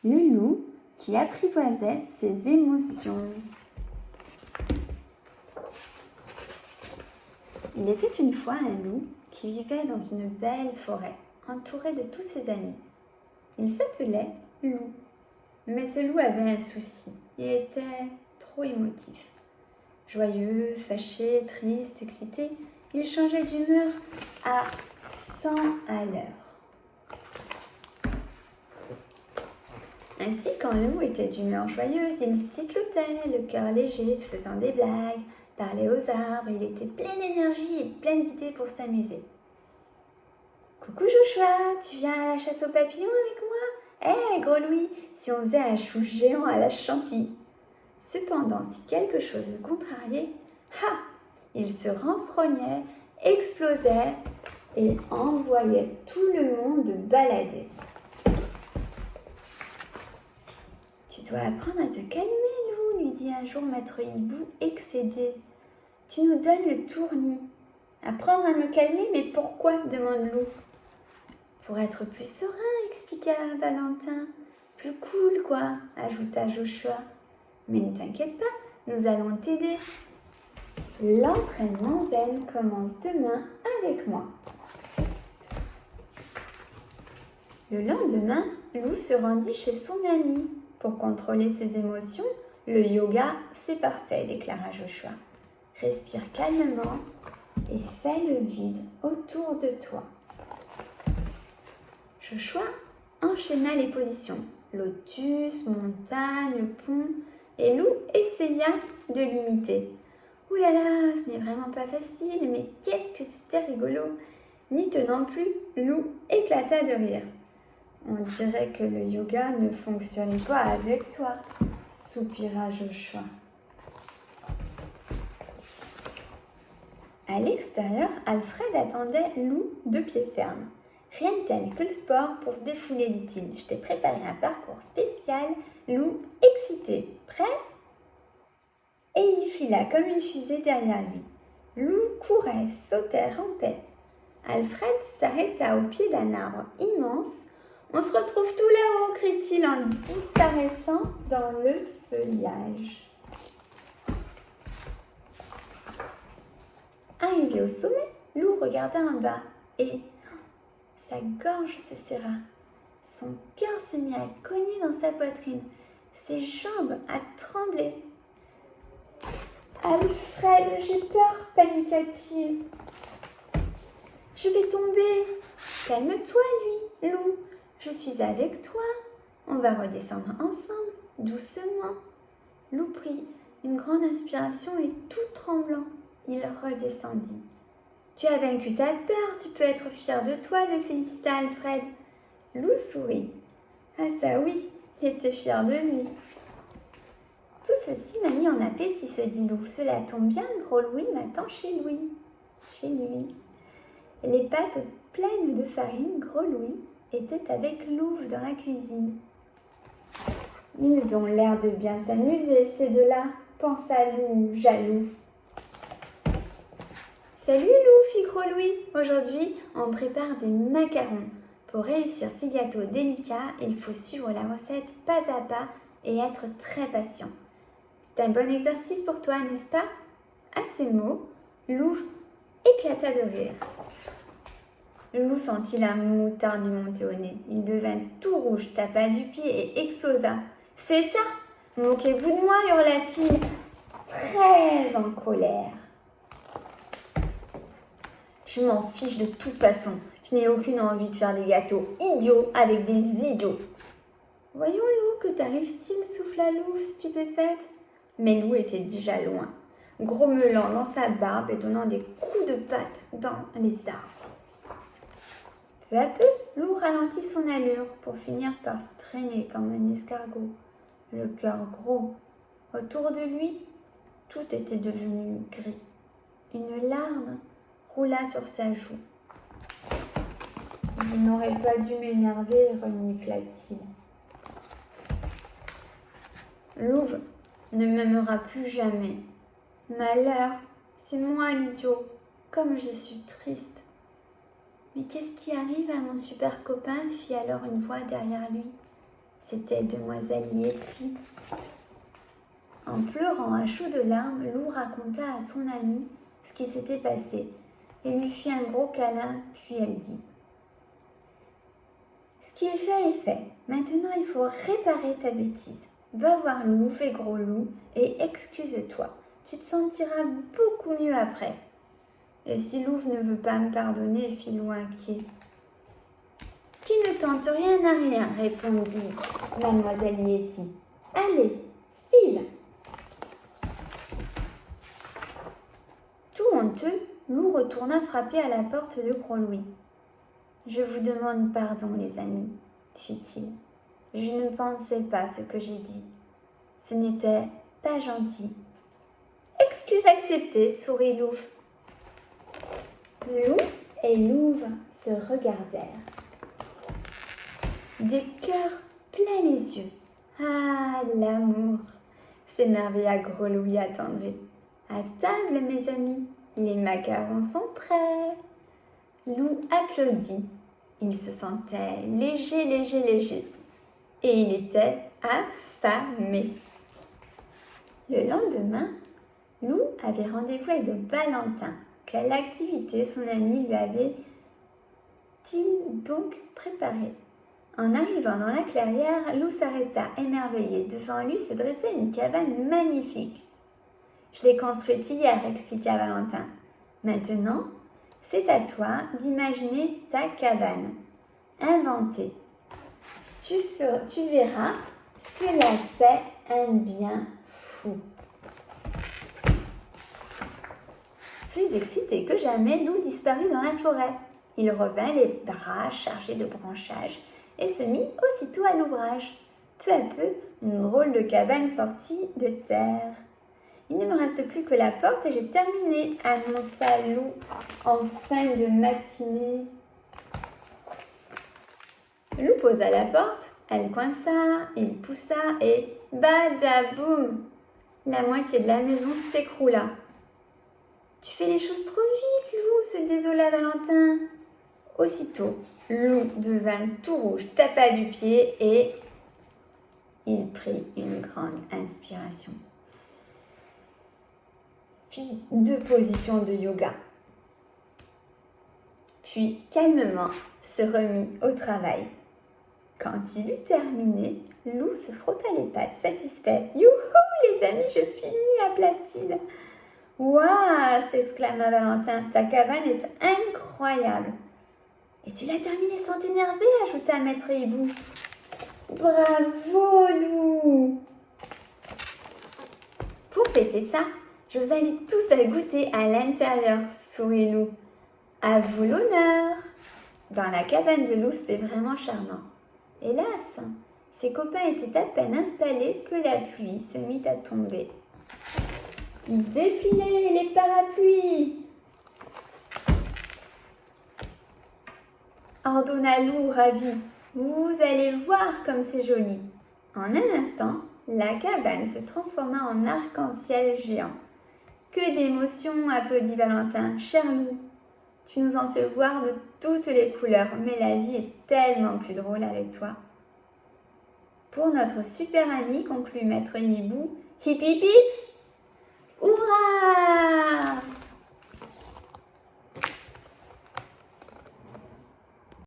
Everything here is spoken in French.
le loup qui apprivoisait ses émotions. Il était une fois un loup qui vivait dans une belle forêt, entouré de tous ses amis. Il s'appelait Loup. Mais ce loup avait un souci, il était trop émotif. Joyeux, fâché, triste, excité, il changeait d'humeur à 100 à l'heure. Ainsi, quand Loup était d'humeur joyeuse, il sifflotait, le cœur léger, faisant des blagues, parlait aux arbres, il était plein d'énergie et plein d'idées pour s'amuser. « Coucou Joshua, tu viens à la chasse aux papillons avec moi ? Hé, gros Louis, si on faisait un chou géant à la chantilly !» Cependant, si quelque chose le contrariait, il se renfrognait, explosait et envoyait tout le monde balader. « Tu dois apprendre à te calmer, Loup, lui dit un jour Maître Hibou, excédé. Tu nous donnes le tournis. Apprendre à me calmer, mais pourquoi ? Demande Loup. Pour être plus serein, expliqua Valentin. Plus cool, quoi, ajouta Joshua. Mais ne t'inquiète pas, nous allons t'aider. L'entraînement zen commence demain avec moi. Le lendemain, Loup se rendit chez son ami. Pour contrôler ses émotions, le yoga, c'est parfait, déclara Joshua. Respire calmement et fais le vide autour de toi. Joshua enchaîna les positions. Lotus, montagne, pont, et Loup essaya de l'imiter. Ouh là là, ce n'est vraiment pas facile, mais qu'est-ce que c'était rigolo! N'y tenant plus, Loup éclata de rire. On dirait que le yoga ne fonctionne pas avec toi, soupira Joshua. À l'extérieur, Alfred attendait Loup de pied ferme. Rien de tel que le sport pour se défouler, dit-il. Je t'ai préparé un parcours spécial. Loup excité. Prêt ? Et il fila comme une fusée derrière lui. Loup courait, sautait, rampait. Alfred s'arrêta au pied d'un arbre immense. On se retrouve tout là-haut, crie-t-il en disparaissant dans le feuillage. Arrivé au sommet, Loup regarda en bas et sa gorge se serra. Son cœur se mit à cogner dans sa poitrine, ses jambes à trembler. « Alfred, j'ai peur !» paniqua-t-il. « Je vais tomber !»« Calme-toi, lui, Loup, je suis avec toi. On va redescendre ensemble, doucement. » Loup prit une grande inspiration et tout tremblant, il redescendit. « Tu as vaincu ta peur, tu peux être fier de toi, le félicita Alfred. » Loup sourit. « Ah ça oui, il était fier de lui. » « Tout ceci m'a mis en appétit, se dit Loup. Cela tombe bien, gros Louis m'attend chez lui. » Les pâtes pleines de farine, gros Louis était avec Louve dans la cuisine. « Ils ont l'air de bien s'amuser, ces deux-là, » pensa Loup, jaloux. « Salut Loup, fit gros Louis. Aujourd'hui, on prépare des macarons. Pour réussir ces gâteaux délicats, il faut suivre la recette pas à pas et être très patient. C'est un bon exercice pour toi, n'est-ce pas ?» À ces mots, Loup éclata de rire. Loup sentit la moutarde lui monter au nez. Il devint tout rouge, tapa du pied et explosa. « C'est ça ! Moquez-vous de moi !» hurla-t-il, très en colère. « Je m'en fiche de toute façon. Je n'ai aucune envie de faire des gâteaux idiots avec des idiots. » « Voyons, Loup, que t'arrive-t-il » souffla Louve, stupéfaite. Mais Loup était déjà loin, grommelant dans sa barbe et donnant des coups de patte dans les arbres. Peu à peu, Loup ralentit son allure pour finir par se traîner comme un escargot, le cœur gros. Autour de lui, tout était devenu gris. Une larme roula sur sa joue. « Je n'aurais pas dû m'énerver » renifla-t-il. Louve ne m'aimera plus jamais. Malheur, c'est moi l'idiot, comme je suis triste. Mais qu'est-ce qui arrive à mon super copain fit alors une voix derrière lui. c'était demoiselle Yeti. En pleurant à chaudes larmes, Lou raconta à son amie ce qui s'était passé et lui fit un gros câlin, puis elle dit « Ce qui est fait est fait. Maintenant, il faut réparer ta bêtise. Va voir Louve et Gros Loup et excuse-toi. Tu te sentiras beaucoup mieux après. » Et si Louve ne veut pas me pardonner, fit Lou inquiet. « Qui ne tente rien n'a rien, répondit mademoiselle Yeti. Allez, file !» Tout honteux, Lou retourna frapper à la porte de Gros Louis. « Je vous demande pardon, les amis, fit-il. Je ne pensais pas ce que j'ai dit. Ce n'était pas gentil. »« Excuse acceptée, sourit Louve. » Lou et Louve se regardèrent. Des cœurs pleins les yeux. Ah, l'amour, s'émerveilla Gros Louis attendri. À table, mes amis, les macarons sont prêts. Lou applaudit. Il se sentait léger. Et il était affamé. Le lendemain, Lou avait rendez-vous avec Valentin. Quelle activité son ami lui avait-il donc préparée? En arrivant dans la clairière, Lou s'arrêta émerveillé. Devant lui se dressait une cabane magnifique. « Je l'ai construite hier, expliqua Valentin. Maintenant, c'est à toi d'imaginer ta cabane. Inventer. Tu verras, cela fait un bien fou. » Plus excité que jamais, Lou disparut dans la forêt. Il revint les bras chargés de branchages et se mit aussitôt à l'ouvrage. Peu à peu, une drôle de cabane sortit de terre. « Il ne me reste plus que la porte et j'ai terminé, » annonça Lou en fin de matinée. Lou posa la porte, elle coinça, il poussa et badaboum! La moitié de la maison s'écroula. « Tu fais les choses trop vite, Lou, se désola Valentin. » Aussitôt, Lou devint tout rouge, tapa du pied et il prit une grande inspiration. Fit 2 positions de yoga. Puis, calmement, se remit au travail. Quand il eut terminé, Lou se frotta les pattes, satisfait. « Youhou, les amis, je finis, appela-t-il. »« Ouah !» s'exclama Valentin, « ta cabane est incroyable. »« Et tu l'as terminée sans t'énerver » ajouta Maître Hibou. « Bravo, Lou !» Pour fêter ça, je vous invite tous à goûter à l'intérieur, sourit Lou. À vous l'honneur. Dans la cabane de Lou, c'était vraiment charmant. Hélas, ses copains étaient à peine installés que la pluie se mit à tomber. Dépilez les parapluies! Ordonna Lou ravi. Vous allez voir comme c'est joli. En un instant, la cabane se transforma en arc-en-ciel géant. Que d'émotions, applaudit Valentin. Cher Lou, tu nous en fais voir de toutes les couleurs, mais la vie est tellement plus drôle avec toi. Pour notre super ami, conclut Maître Hibou, hip hip hip, hurrah!